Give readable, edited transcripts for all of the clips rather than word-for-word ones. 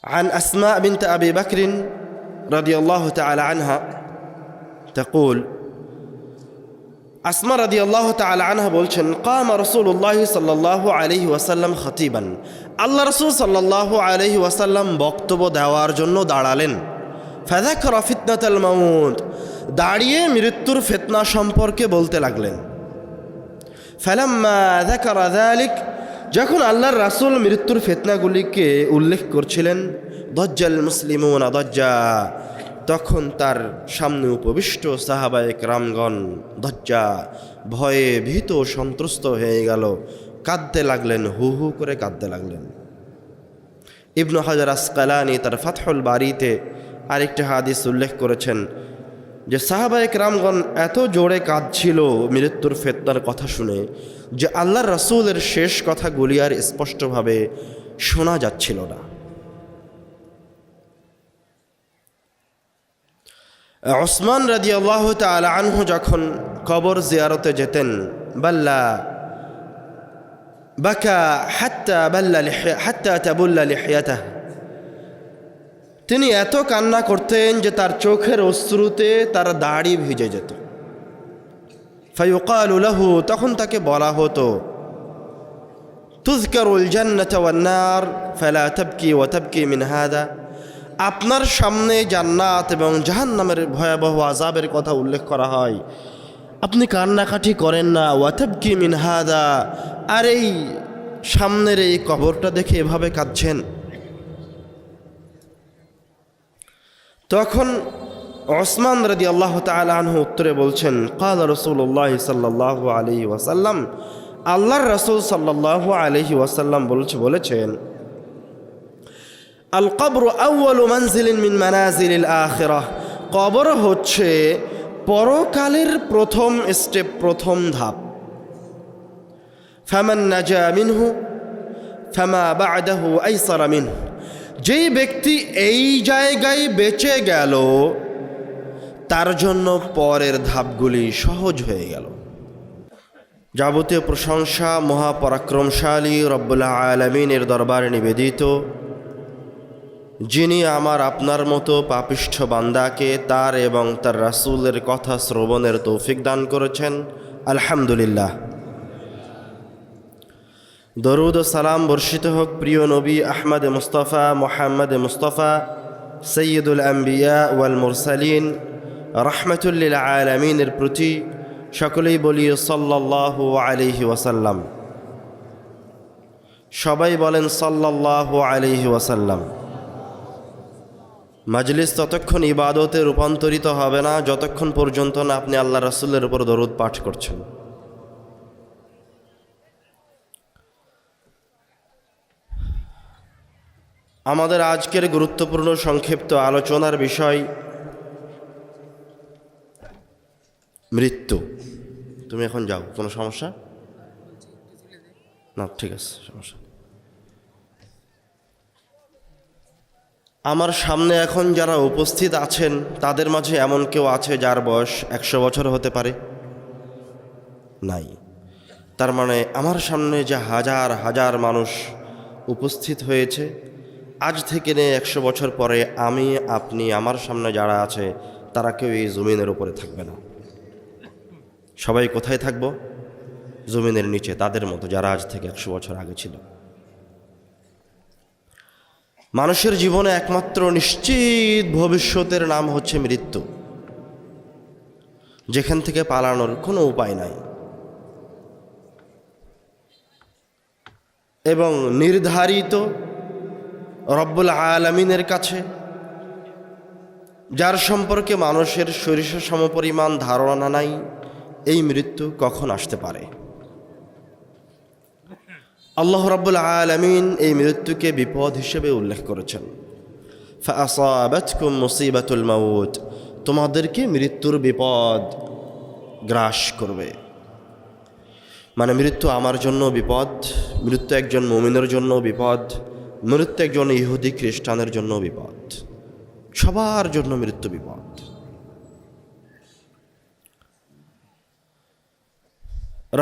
عن أسماء بنت أبي بكر رضي الله تعالى عنها تقول أسماء رضي الله تعالى عنها বলছেন قام رسول الله صلى الله عليه وسلم خطيبا আল্লাহ রাসূল সাল্লাল্লাহু আলাইহি ওয়াসাল্লাম বক্তব্য দেওয়ার জন্য দাঁড়ালেন ফাযাকারা ফিতনাতাল মাউত দাঁড়িয়ে মৃত্যুর ফিতনা সম্পর্কে বলতে লাগলেন ফালাম্মা যাকারা যালিক যখন আল্লাহর রাসূল মৃত্যুর ফিতনাগুলিকে উল্লেখ করছিলেন দজ্জাল মুসলিমুনা দজ্জা তখন তার সামনে উপবিষ্ট সাহাবায়ে কেরামগণ দজ্জা ভয়ে ভীত সন্ত্রস্ত হয়ে গেল কাঁদতে লাগলেন হু হু করে কাঁদতে লাগলেন ইবনু হাজার আসকালানি তার ফাতহুল বারীতে আরেকটা হাদিস উল্লেখ করেছেন যে সাহাবায়ে কেরামগণ এত জোরে কাঁদছিল মৃত্যুর ফিতনার কথা শুনে যে আল্লাহর রাসূলের শেষ কথাগুলি আর স্পষ্টভাবে শোনা যাচ্ছিল না উসমান রাদিয়াল্লাহু তাআলা আনহু যখন কবর জিয়ারতে যেতেন বাকা হাত্তা তাবুল্লা লিহিয়াতাহ তিনি এত কান্না করতেন যে তার চোখের অশ্রুতে তার দাড়ি ভিজে যেত ফায়ুকালু লাহু তখন তাকে বলা হতো তুযকারুল জান্নাত ওয়ান নার ফালা তাবকি ওয়া তাবকি মিন হাদা আপনার সামনে জান্নাত এবং জাহান্নামের ভয়াবহ আযাবের কথা উল্লেখ করা হয় আপনি কান্নাকাটি করেন না ওয়া তাবকি মিন হাদা আর এই সামনের এই কবরটা দেখে এভাবে কাঁদছেন তখন উসমান রাদিয়াল্লাহু তাআলা আনহু উত্তরে বলছেন ক্বালা রাসূলুল্লাহ সাল্লাল্লাহু আলাইহি ওয়াসাল্লাম আল্লাহর রাসূল সাল্লাল্লাহু আলাইহি ওয়াসাল্লাম বলেছেন আল কবর আউয়ালু মানজিলিন মিন মানাজিলিল আখিরাহ কবর হচ্ছে পরকালের প্রথম স্টেপ প্রথম ধাপ ফামান নাজা মিনহু ফামা বা'দাহু আইসারা মিনহু যেই ব্যক্তি এই জায়গায় বেঁচে গেল তার জন্য পরের ধাপগুলি সহজ হয়ে গেল যাবতীয় প্রশংসা মহাপরাক্রমশালী রব্বুল আলামিনের দরবারে নিবেদিত যিনি আমার আপনার মতো পাপিষ্ঠ বান্দাকে তার এবং তার রাসূলের কথা শ্রবণের তৌফিক দান করেছেন আলহামদুলিল্লাহ দরুদ ও সালাম বর্ষিত হোক প্রিয় নবী আহমদ মুস্তাফা মুহাম্মদ মুস্তাফা সৈয়দুল আম্বিয়া ওয়াল মুরসালিন রাহমাতুল লিল আলামিনের প্রতি সকলেই বলি সাল্লাল্লাহু আলাইহি ওয়াসাল্লাম সবাই বলেন সাল্লাল্লাহু আলাইহি ওয়াসাল্লাম মাজলিস ততক্ষণ ইবাদতে রূপান্তরিত হবে না যতক্ষণ পর্যন্ত না আপনি আল্লাহ রাসূলের উপর দরুদ পাঠ করছেন আমাদের আজকের গুরুত্বপূর্ণ সংক্ষিপ্ত আলোচনার বিষয় মৃত্যু তুমি এখন যাও কোনো সমস্যা না ঠিক আছে সমস্যা আমার সামনে এখন যারা উপস্থিত আছেন তাদের মাঝে এমন কেউ আছে যার বয়স 100 বছর হতে পারে নাই তার মানে আমার সামনে যে হাজার হাজার মানুষ উপস্থিত হয়েছে আজ থেকে নিয়ে 100 বছর পরে আমি আপনি আমার সামনে যারা আছে তারা কেউ এই জমিনের উপরে থাকবে না সবাই কোথায় থাকবো জমিনের নিচে তাদের মতো যারা আজ থেকে 100 বছর আগে ছিল মানুষের জীবনে একমাত্র নিশ্চিত ভবিষ্যতের নাম হচ্ছে মৃত্যু যেখান থেকে পালানোর কোনো উপায় নাই এবং নির্ধারিত রব্বুল আলামিনের কাছে যার সম্পর্কে মানুষের সরিষা সমপরিমাণ ধারণা নাই এই মৃত্যু কখন আসতে পারে আল্লাহ রাব্বুল আলামিন এই মৃত্যুকে বিপদ হিসেবে উল্লেখ করেছেন ফাআসাবাতকুম মুসিবাতুল মাউত তোমাদেরকে মৃত্যুর বিপদ গ্রাস করবে মানে মৃত্যু আমার জন্য বিপদ মৃত্যু একজন মুমিনের জন্য বিপদ মৃত্যু একজন ইহুদি খ্রিস্টানের জন্য বিপদ সবার জন্য মৃত্যু বিপদ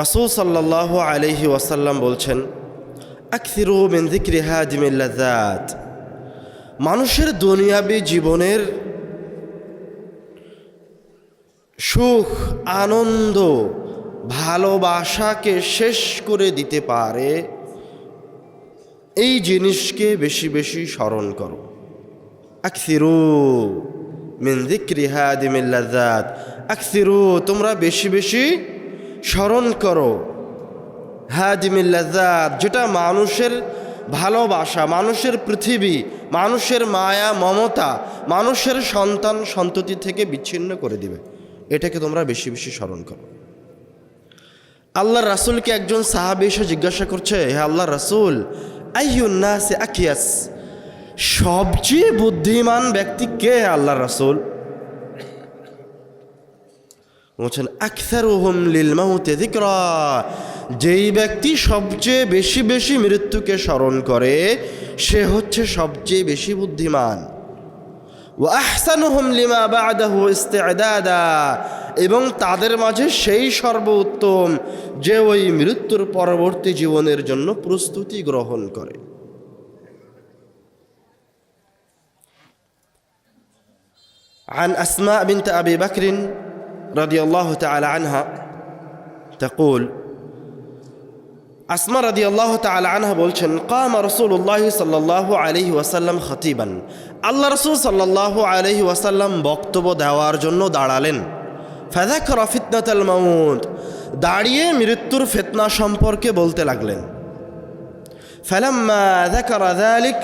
রাসূল সাল্লাল্লাহু আলাইহি ওয়াসাল্লাম বলছেন আকসিরু মিন যিকরি হাদিমিল লাযাত মানুষের দুনিয়াবী জীবনের সুখ, আনন্দ, ভালোবাসাকে শেষ করে দিতে পারে এই জিনিসকে বেশি বেশি স্মরণ করো। আকসিরু মিন যিকরি হাদিমিল লাযাত, আকসিরু তোমরা বেশি বেশি স্মরণ করো হাদিমিল লাযাত, যেটা মানুষের ভালোবাসা, মানুষের পৃথিবী, মানুষের মায়া মমতা, মানুষের সন্তান সন্ততি থেকে বিচ্ছিন্ন করে দিবে। এটাকে তোমরা বেশি বেশি স্মরণ করো। আল্লাহর রাসূলকে একজন সাহাবী এসে জিজ্ঞাসা করছে, হে আল্লাহর রাসূল, আইয়ুন নাসি আকিয়াস, সবচেয়ে বুদ্ধিমান ব্যক্তি কে আল্লাহর রাসূল? বলছেন আকসারুহুম লিল মাউতি যিকরা, যেই ব্যক্তি সবচেয়ে বেশি বেশি মৃত্যুকে স্মরণ করে সে হচ্ছে সবচেয়ে বেশি বুদ্ধিমান। ওয়া আহসানুহুম লিমা বা'দাহু ইস্তি'দাদা, এবং তাদের মাঝে সেই সর্বোত্তম যে ওই মৃত্যুর পরবর্তী জীবনের জন্য প্রস্তুতি গ্রহণ করে। عن أسماء بنت أبي بكر رضي الله تعالى عنها تقول আসমা রাদিয়াল্লাহু তাআলা আনহা বলছেন, কামা রাসূলুল্লাহ সাল্লাল্লাহু আলাইহি ওয়াসাল্লাম খতিবান, আল্লাহ রাসূল সাল্লাল্লাহু আলাইহি ওয়াসাল্লাম বক্তব্য দেওয়ার জন্য দাঁড়ালেন। ফাযাকারা ফিতনাতাল মাউত, দাঁড়িয়ে মৃত্যুর ফিতনা সম্পর্কে বলতে লাগলেন। ফালাম্মা যাকারা যালিক,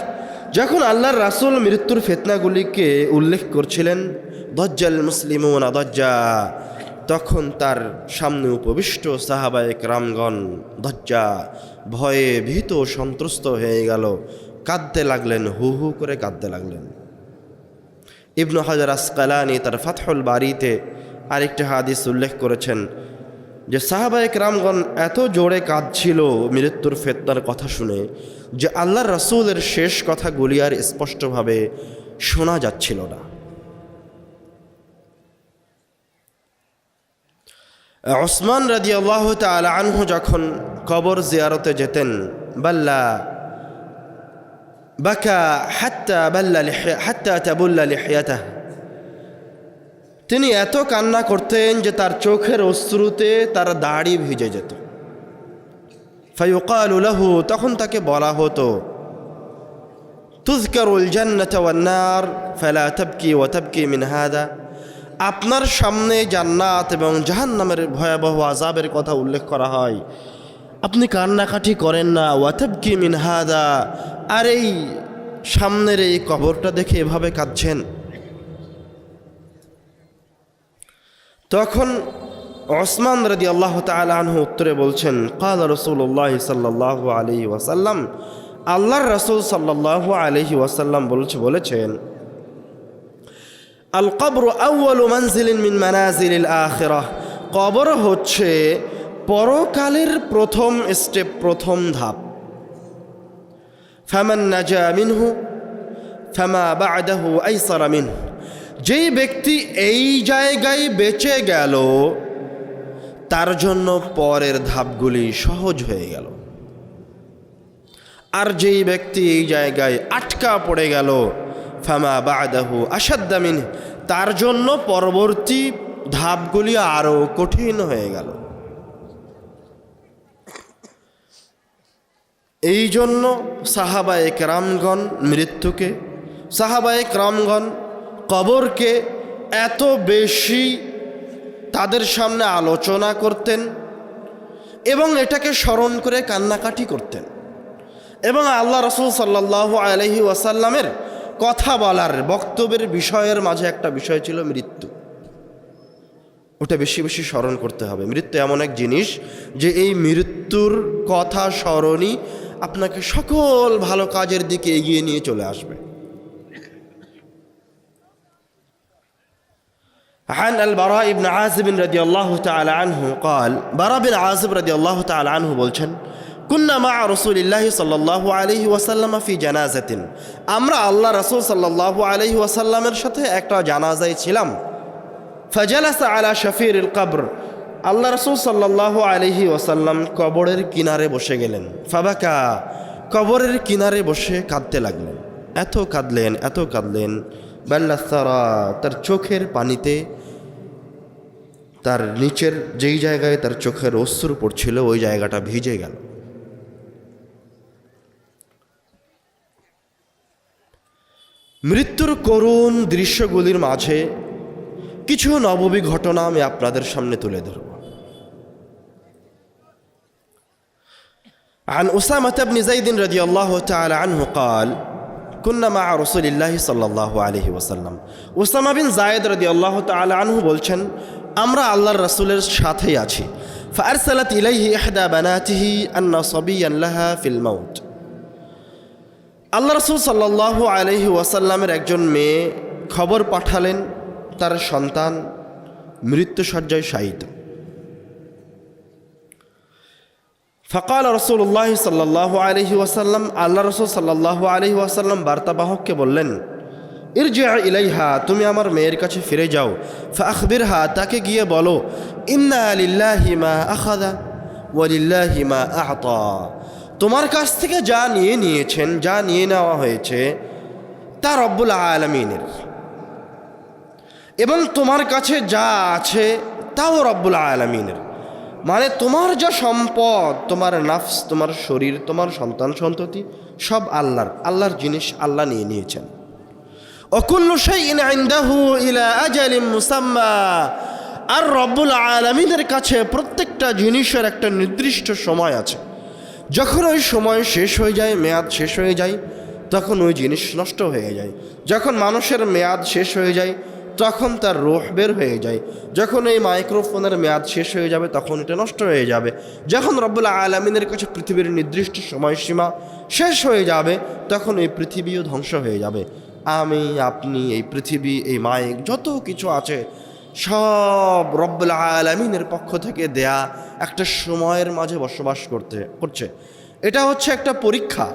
যখন আল্লাহর রাসূল মৃত্যুর ফিতনাগুলিকে উল্লেখ করছিলেন, দজ্জাল মুসলিমুনা দজ্জা, তখন তার সামনে উপবিষ্ট সাহাবায়ে কেরামগণ দজ্জা, ভয়ে ভীত সন্ত্রস্ত হয়ে গেল, কাঁদতে লাগলেন, হু হু করে কাঁদতে লাগলেন। ইবনু হাজার আসকালানি তার ফাতহুল বারীতে আরেকটি হাদিস উল্লেখ করেছেন যে সাহাবায়ে কেরামগণ এত জোরে কাঁদছিল মৃত্যুর ফিতনার কথা শুনে যে আল্লাহর রাসূলের শেষ কথাগুলি আর স্পষ্টভাবে শোনা যাচ্ছিল না। উসমান রাদিয়াল্লাহু তাআলা আনহু যখন কবর জিয়ারতে যেতেন, বাকা হাত্তা তাবুল্লা লিহিয়াতাহ, তিনি এত কান্না করতেন যে তার চোখের অশ্রুতে তার দাড়ি ভিজে যেত। ফায়ুকালু লাহু, তখন তাকে বলা হতো, তুযকারুল জান্নাতু ওয়ান নার ফালা তাবকি ওয়া তাবকি মিন হাদা, আপনার সামনে জান্নাত এবং জাহান্নামের ভয়াবহ আযাবের কথা উল্লেখ করা হয়, আপনি কান্নাকাটি করেন না, ওয়া তাবকি মিন হাদা, আর এই সামনের এই কবরটা দেখে এভাবে কাঁদছেন। তখন উসমান রাদিয়াল্লাহু তাআলা আনহু উত্তরে বলছেন, ক্বালা রাসূলুল্লাহ সাল্লাল্লাহু আলাইহি ওয়াসাল্লাম, আল্লাহর রাসূল সাল্লাল্লাহু আলাইহি ওয়াসাল্লাম বলেছেন, আল কবরু আউয়ালু মানজিলিন মিন মানাজিলিল আখিরাহ, কবর হচ্ছে পরকালের প্রথম স্টেপ, প্রথম ধাপ। ফামান নাজা মিনহু ফামা বা'দাহু আইসারা মিনহু, যেই ব্যক্তি এই জায়গায় বেঁচে গেল তার জন্য পরের ধাপগুলি সহজ হয়ে গেল, আর যেই ব্যক্তি এই জায়গায় আটকা পড়ে গেল, ফামা বা'দাহু আশাদ্দা মিনহু, তার জন্য পরবর্তী ধাপগুলি আরও কঠিন হয়ে গেল। এই জন্য সাহাবায়ে কেরামগণ মৃত্যুকে, সাহাবায়ে কেরামগণ কবরকে এত বেশি তাদের সামনে আলোচনা করতেন এবং এটাকে স্মরণ করে কান্নাকাটি করতেন। এবং আল্লাহ রাসূল সাল্লাল্লাহু আলাইহি ওয়াসাল্লামের কথা বলার বক্তব্যের বিষয়ের মাঝে একটা বিষয় ছিল মৃত্যু। ওটা বেশি বেশি স্মরণ করতে হবে। মৃত্যু এমন এক জিনিস যে এই মৃত্যুর কথা স্মরণই আপনাকে সকল ভালো কাজের দিকে এগিয়ে নিয়ে চলে আসবে। عن البراء بن عازب رضي الله تعالى عنه قال, براء بن عازب رضي الله تعالى عنه বলছেন, কুন্না মা রাসূলিল্লাহি সাল্লাল্লাহু আলাইহি ওয়াসাল্লাম ফি জানাজাতিন, আমরা আল্লাহ রাসূল সাল্লাল্লাহু আলাইহি ওয়াসাল্লামের সাথে একটা জানাজায় ছিলাম। ফাজালাসা আলা শাফিরিল কবর, আল্লাহ রাসূল সাল্লাল্লাহু আলাইহি ওয়াসাল্লাম কবরের কিনারে বসে গেলেন। ফাবাকা, কবরের কিনারে বসে কাঁদতে লাগলেন। এত কাঁদলেন বাল্লাসারা, তার চোখের পানিতে তার নিচের যেই জায়গায় তার চোখের অশ্রু পড়ছিল ওই জায়গাটা ভিজে গেল। মৃত্যুর করুণ দৃশ্যগুলির মাঝে কিছু নববী ঘটনা আমি আপনাদের সামনে তুলে ধরব। عن أسامة بن زيد رضي الله تعالى عنه قال كنا مع رسول الله صلى الله عليه وسلم। উসামা বিন যায়েদ রাদিয়াল্লাহু তাআলা আনহু বলছেন, আমরা আল্লাহর রাসূলের সাথেই আছি। فأرسلت إليه إحدى بناته أن صبيا لها في الموت। আল্লাহ রাসূল সাল্লাল্লাহু আলাইহি ওয়াসাল্লামের একজন মেয়ে খবর পাঠালেন তার সন্তান মৃত্যুশয্যায় শায়িত। ফকাল রসুল্লাহ সাল্লাহ আলহি ওয়াসাল্লাম, আল্লাহ রসুল সাল্লাহ আলহি ওয়াসাল্লাম বার্তাবাহককে বললেন, ইরজিআ ইলাইহা, তুমি আমার মেয়ের কাছে ফিরে যাও। ফাআখবিরহা, তাকে গিয়ে বলো, ইন্না লিল্লাহি মা আখাযা ওয়া লিল্লাহি মা আ'তা, তোমার কাছ থেকে যা নিয়েছেন, যা নিয়ে নেওয়া হয়েছে তা রব্বুল আলামিনের, এবং তোমার কাছে যা আছে তাও রব্বুল আলামিনের। মানে তোমার যা সম্পদ, তোমার নাফস, তোমার শরীর, তোমার সন্তান সন্ততি সব আল্লাহর জিনিস, আল্লাহ নিয়ে নিয়েছেন। অকুল্লু শাইইন ইনদাহু ইলা আজালিন মুসাম্মা, আর রব্বুল আলামিনের কাছে প্রত্যেকটা জিনিসের একটা নির্দিষ্ট সময় আছে। যখন ওই সময় শেষ হয়ে যায়, মেয়াদ শেষ হয়ে যায়, তখন ওই জিনিস নষ্ট হয়ে যায়। যখন মানুষের মেয়াদ শেষ হয়ে যায় তখন তার রূহ বের হয়ে যায়। যখন এই মাইক্রোফোনের মেয়াদ শেষ হয়ে যাবে তখন এটা নষ্ট হয়ে যাবে। যখন রব্বুল আলামিনের কাছে পৃথিবীর নির্দিষ্ট সময়সীমা শেষ হয়ে যাবে তখন এই পৃথিবীও ধ্বংস হয়ে যাবে। আমি, আপনি, এই পৃথিবী, এই মাইক, যত কিছু আছে সব রব্বুল আলামিনের পক্ষ থেকে দেয়া একটা সময়ের মাঝে বসবাস করছে। এটা হচ্ছে একটা পরীক্ষা।